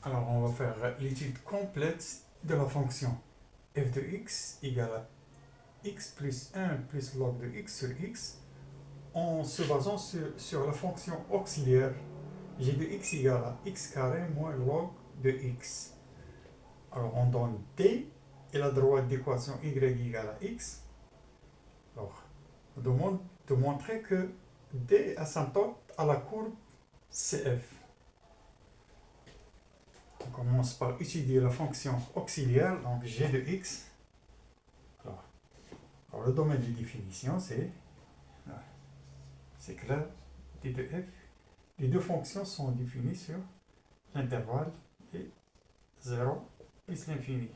Alors, on va faire l'étude complète de la fonction f de x égale à x plus 1 plus log de x sur x en se basant sur la fonction auxiliaire g de x égale à x carré moins log de x. Alors, on donne t et la droite d'équation y égale à x. Alors, on demande de montrer que d asymptote à la courbe CF. On commence par étudier la fonction auxiliaire, donc g de x. Alors le domaine de définition, c'est clair, d de f. Les deux fonctions sont définies sur l'intervalle et 0 plus l'infini.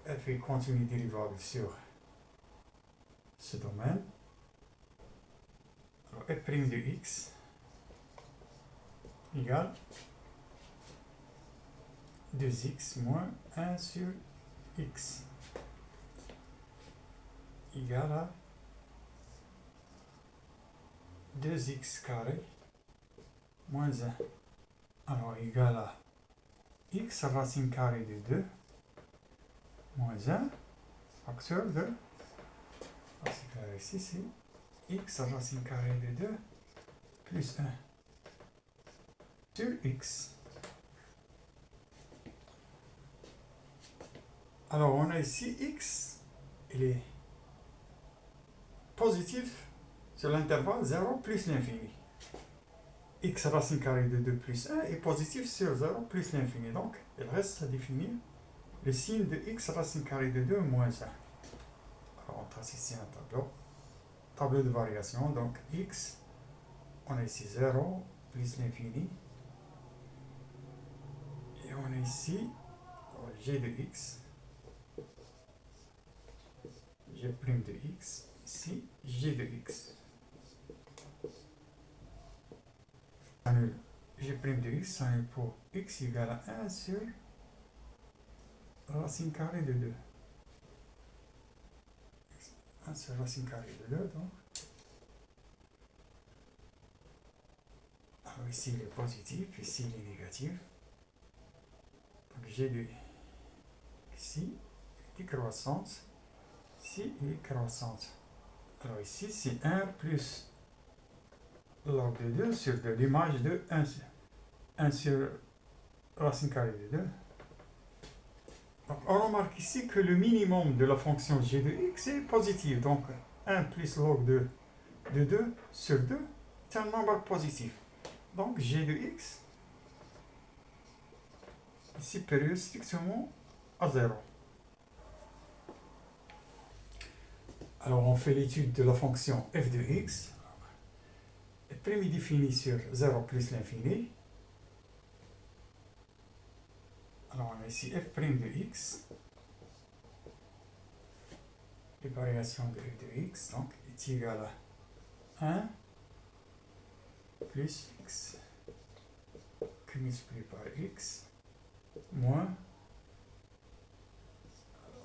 F est continu dérivable sur ce domaine. Alors f' de x égale 2x moins 1 sur x égale à 2x carré moins 1. Alors égal à x racine carrée de 2 moins 1 facteur de racine carrée ici, c'est x racine carrée de 2 plus 1 sur x. Alors on a ici x, il est positif sur l'intervalle 0 plus l'infini. X racine carrée de 2 plus 1 est positif sur 0 plus l'infini. Donc il reste à définir le signe de x racine carrée de 2 moins 1. Alors on trace ici un tableau de variation. Donc x, on a ici 0 plus l'infini. Et on a ici g de x, g' de x, ici g de x. Annule g' de x, annule pour x égale à 1 sur racine carrée de 2. 1 sur racine carrée de 2, donc. Alors ici il est positif, ici il est négatif. Donc g de ici, décroissance, ici il est croissance. Alors ici c'est 1 plus log de 2 sur 2, l'image de 1 sur racine carrée de 2. Donc on remarque ici que le minimum de la fonction g de x est positif. Donc 1 plus log de 2 sur 2 est un nombre positif. Donc g de x est supérieur strictement à 0. Alors on fait l'étude de la fonction f de x. Elle est définie sur 0 plus l'infini. Alors on a ici f' de x, les variations de f de x, donc est égal à 1 plus x que multiplié par x moins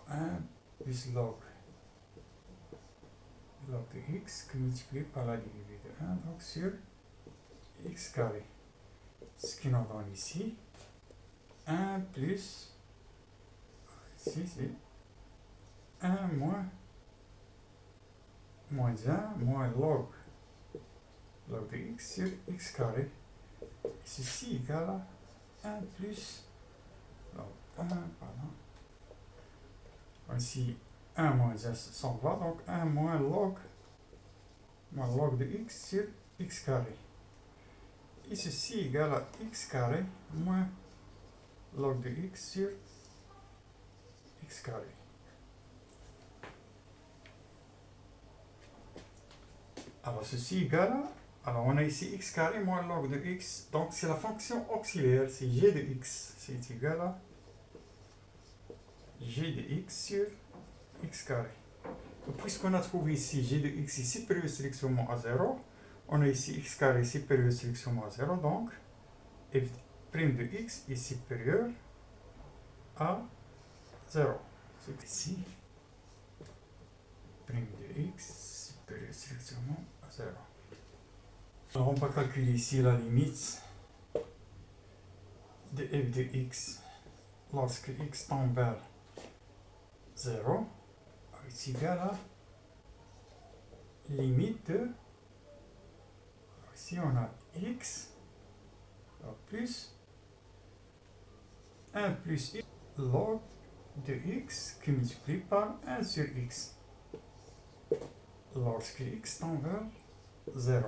1 plus log de x que multiplié par la dérivée de 1, donc sur x carré. Ce qui nous donne ici 1 plus, ici c'est 1 moins 1 moins log de x sur x carré. Et ceci égale à 1 plus log 1, pardon. Ici 1 moins s s'en va, donc 1 moins log de x sur x carré. Et ceci égale à x carré moins log de x sur x carré. Alors ceci égale à, alors on a ici x carré moins log de x, donc c'est la fonction auxiliaire, c'est g de x, c'est égal à g de x sur x carré. Puisqu'on a trouvé ici g de x est supérieur strictement à 0, on a ici x carré supérieur strictement à 0, donc f' de x est supérieur à 0. C'est ici prime de x supérieur strictement à 0. Alors on va calculer ici la limite de f de x lorsque x tend vers 0 est égal à limite de, ici on a x plus 1 plus x log de x qui multiplie par 1 sur x lorsque x tend vers 0.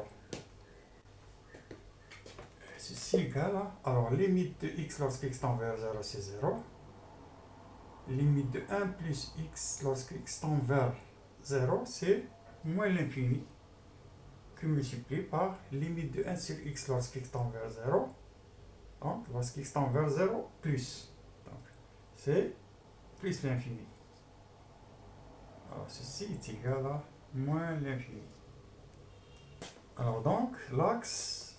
Ceci égale à, alors limite de x lorsque x tend vers 0 c'est 0. Limite de 1 plus x lorsque x tend vers 0 c'est moins l'infini que multiplié par limite de 1 sur x lorsque x tend vers 0. Donc lorsque x tend vers 0 plus. Donc c'est plus l'infini. Alors ceci est égal à moins l'infini. Alors donc l'axe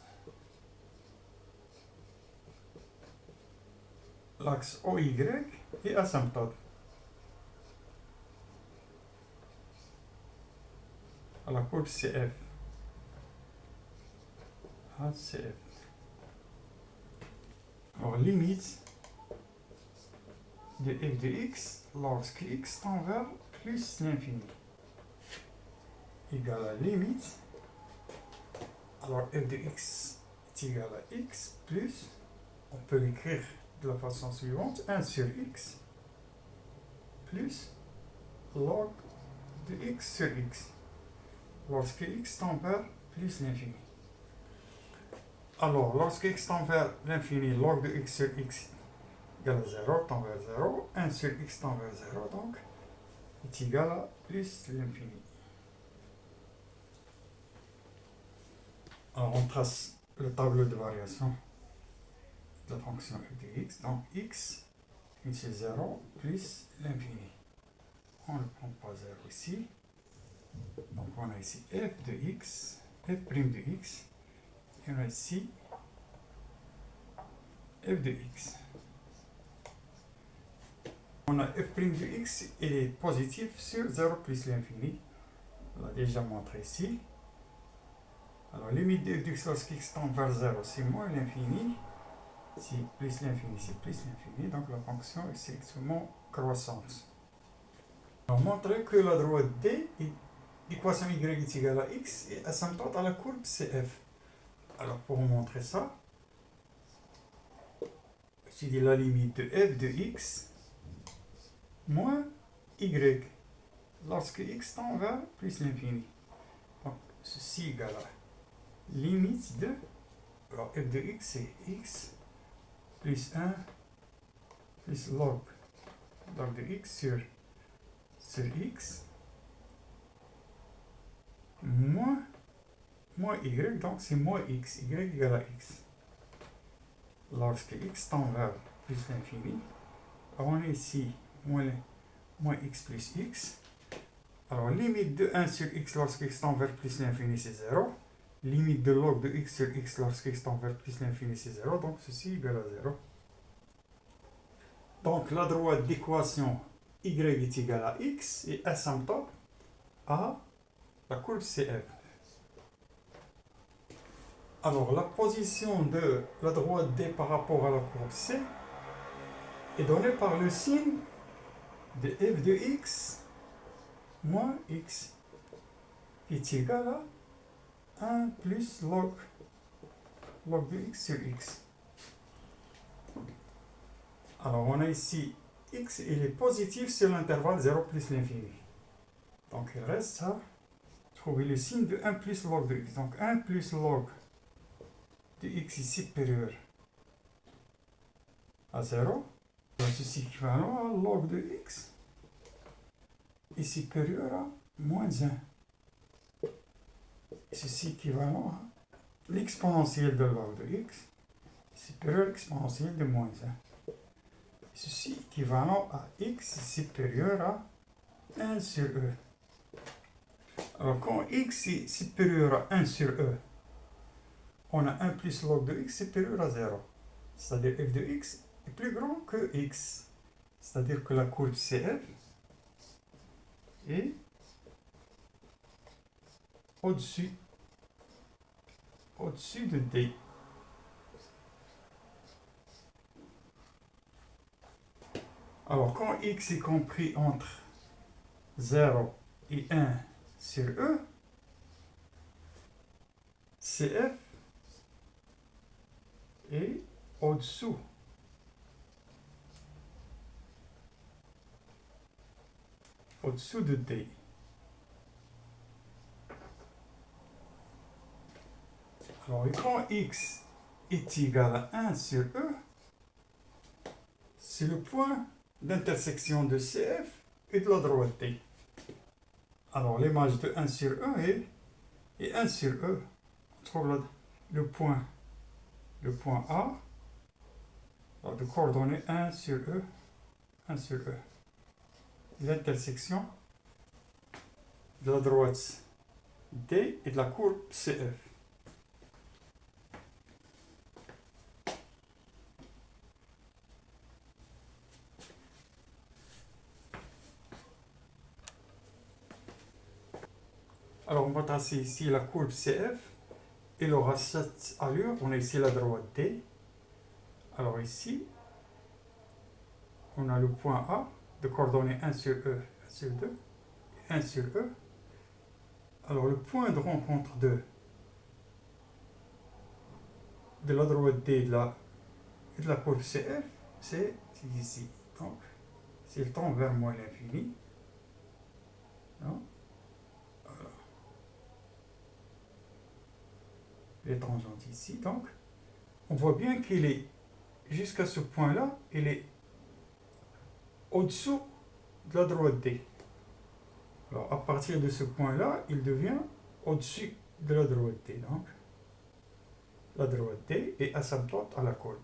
OY est asymptote. À la courbe CF. CF. Alors limite de f de x lorsque x tend vers plus l'infini égale à limite. Alors f de x est égal à x plus, on peut l'écrire de la façon suivante, 1 sur x plus log de x sur x lorsque x tend vers plus l'infini. Alors lorsque x tend vers l'infini, log de x sur x égale à 0, tend vers 0, 1 sur x tend vers 0, donc est égal à plus l'infini. Alors on trace le tableau de variation de la fonction f de x, donc x c'est 0 plus l'infini. On ne prend pas 0 ici, donc on a ici f de x, f' de x, et on a ici f de x. On a f' de x, il est positif sur 0 plus l'infini. On l'a déjà montré ici. Alors, limite de f de x lorsque x tend vers 0, c'est moins l'infini. Si plus l'infini, c'est plus l'infini. Donc, la fonction est strictement croissante. On montre que la droite D, l'équation y est égale à x, est asymptote à la courbe CF. Alors, pour montrer ça, je dis la limite de f de x moins y lorsque x tend vers plus l'infini. Donc, ceci égale à limite de, alors f de x c'est x plus 1 plus log de x sur x moins y, donc c'est moins x, y égale à x. Lorsque x tend vers plus l'infini, on a ici moins x plus x. Alors limite de 1 sur x lorsque x tend vers plus l'infini c'est 0. Limite de log de x sur x lorsque x tend vers plus l'infini c'est 0. Donc ceci égale à 0. Donc la droite d'équation y est égale à x est asymptote à la courbe CF. Alors la position de la droite D par rapport à la courbe C est donnée par le signe de f de x moins x qui est égal à 1 plus log de x sur x. Alors on a ici x, il est positif sur l'intervalle 0 plus l'infini. Donc il reste à trouver le signe de 1 plus log de x. Donc 1 plus log de x est supérieur à 0. Donc ceci est équivalent à log de x est supérieur à moins 1. Ceci est équivalent à l'exponentielle de log de x supérieur à l'exponentielle de moins 1. Ceci est équivalent à x supérieur à 1 sur e. Alors quand x est supérieur à 1 sur e, on a 1 plus log de x supérieur à 0. C'est-à-dire f de x est plus grand que x. C'est-à-dire que la courbe CF est au-dessus au-dessus de D. Alors, quand x est compris entre 0 et 1 sur E, CF est au-dessous de D. Alors, et quand x est égal à 1 sur E, c'est le point d'intersection de CF et de la droite D. Alors, l'image de 1 sur E est 1 sur E. On trouve le point A, de coordonnées 1 sur E, 1 sur E. L'intersection de la droite D et de la courbe CF. Alors, on va tracer ici la courbe CF. Il aura cette allure. On a ici la droite D. Alors ici, on a le point A de coordonnées 1 sur E, 1 sur 2, 1 sur E. Alors, le point de rencontre de la droite D et de la courbe CF, c'est ici. Donc, s'il tend vers moins l'infini, voilà. Les tangentes ici, donc, on voit bien qu'il est, jusqu'à ce point-là, il est au-dessous de la droite D. Alors, à partir de ce point-là, il devient au-dessus de la droite D. Donc, la droite D est asymptote à la courbe.